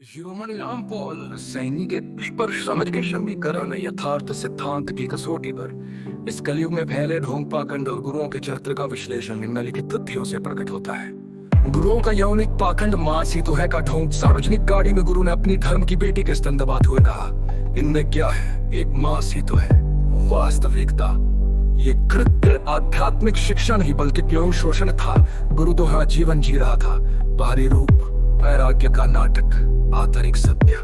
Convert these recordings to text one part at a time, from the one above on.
Human नाम Paul Saini के पर समझ के समीकरण यथार्थ सिद्धांत की कसौटी पर इस कलयुग में फैले ढोंग पाखंड और गुरुओं के चरित्र का विश्लेषण निम्नलिखित तथ्यों से प्रकट होता है। गुरुओं का यौनिक पाखंड मांस ही तो है का ढोंग। सार्वजनिक गाड़ी में गुरु ने अपनी धर्म की बेटी के स्तन दबाते हुए कहा, इनमें क्या है, एक मांस ही तो है। वास्तविकता ये कृत्य आध्यात्मिक शिक्षा नहीं बल्कि यौन शोषण था। गुरु तो हाँ जीवन जी रहा था, बाहरी रूप वैराग्य का नाटक, आंतरिक सत्य।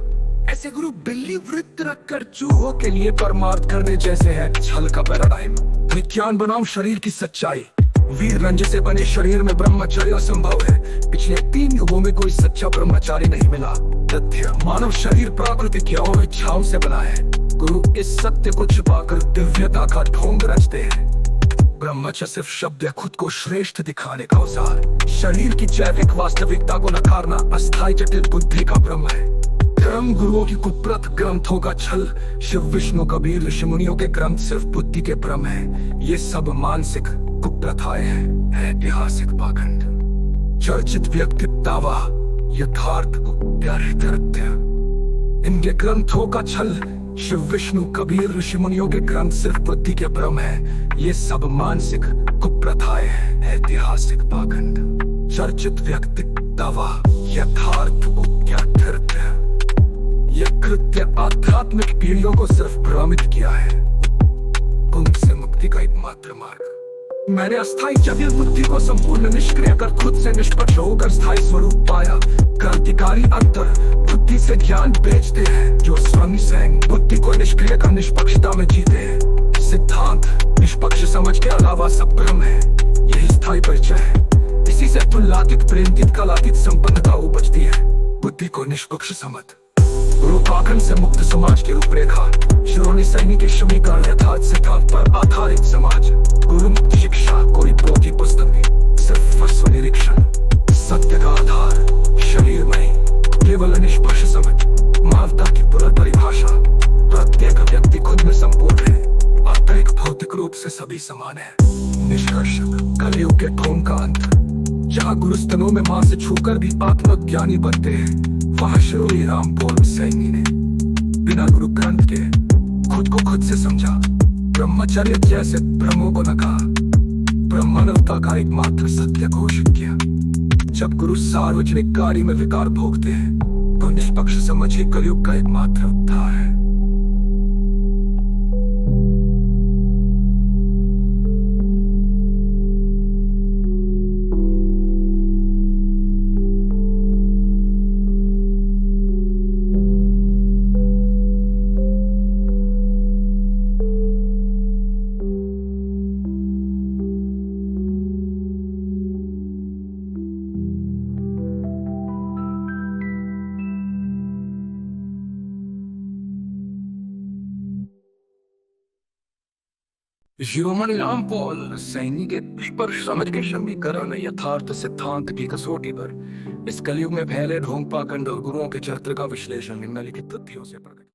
ऐसे गुरु बिल्ली वृत्त रखकर चूहों के लिए परमार्थ करने जैसे है छल का पैराडाइम। विज्ञान बनाम शरीर की सच्चाई। वीर रंज से बने शरीर में ब्रह्मचर्य असंभव है। पिछले 3 युगों में कोई सच्चा ब्रह्मचारी नहीं मिला। तथ्य, मानव शरीर प्राकृतिक और इच्छाओं से बना है। गुरु इस सत्य को छुपाकर दिव्यता का ढोंग रचते हैं। ब्रह्मचर्य सिर्फ शब्द है, खुद को श्रेष्ठ दिखाने का औजार। शरीर की जैविक वास्तविकता को नकारना अस्थायी जटिल बुद्धि का भ्रम है। धर्म गुरुओं की कुप्रथ, ग्रंथों का छल, शिव विष्णु कबीर ऋषि मुनियों के ग्रंथ सिर्फ बुद्धि के भ्रम है। ये सब मानसिक कुप्रथाएं हैं, ऐतिहासिक पाखंड। चर्चित व्यक्तित्व दावा, यथार्थ तथ्य। इनके ग्रंथों का छल, शिव विष्णु कबीर ऋषि मुनियों के ग्रंथ सिर्फ बुद्धि के भ्रम है। ये सब मानसिक कुप्रथाएं हैं, ऐतिहासिक पाखंड। चर्चित व्यक्तित्व दावा, यथार्थ तथ्य। यह कृत्य आध्यात्मिक पीढ़ियों को सिर्फ भ्रमित किया है। कुंभ से मुक्ति का एकमात्र मार्ग। मैंने अस्थायी जटिल बुद्धि को संपूर्ण निष्क्रिय कर खुद से निष्पक्ष होकर स्थायी स्वरूप पाया। क्रांतिकारी अंतर बुद्धि से ज्ञान बेचते हैं, जो स्वयं स्वयं बुद्धि को निष्क्रिय कर निष्पक्षता में जीते हैं। सिद्धांत निष्पक्ष समझ के अलावा सब भ्रम है, यही स्थायी परिचय है। इसी से तुलनातीत प्रेरित कलातीत संपन्नता उपजती है। बुद्धि को निष्पक्ष समझ। गुरु पाखंड से मुक्त समाज की रूपरेखा। शिरोमणि सैनी के समीकरण यथार्थ सिद्धांत पर आधारित समाज। गुरु मुक्त शिक्षा कोई पोथी पुस्तक नहीं, सिर्फ स्वनिरीक्षण। सत्य का आधार शरीर में केवल निष्पक्ष समझ। मानवता की पूर्ण परिभाषा, प्रत्येक व्यक्ति खुद में संपूर्ण है, आंतरिक भौतिक रूप से सभी समान है। निष्कर्ष, कलयुग के ढोंग का अंत। जहाँ गुरु स्तनों में मां से छूकर भी आत्मज्ञानी बनते हैं, वहाँ शिरोमणि राम पॉल सैनी ने बिना गुरु ग्रंथ के खुद को खुद से समझा। ब्रह्मचर्य जैसे भ्रमों को नकार ब्रह्मानवता का एकमात्र सत्य घोषित किया। जब गुरु सार्वजनिक गाड़ी में विकार भोगते हैं, तो निष्पक्ष समझ ही कलयुग का एकमात्र उद्धार है। ह्यूमन नाम पॉल सैनी के पर समझ के समीकरण यथार्थ सिद्धांत की कसौटी पर इस कलयुग में फैले ढोंग पाखंड और गुरुओं के चरित्र का विश्लेषण निम्नलिखित तथ्यों से प्रकट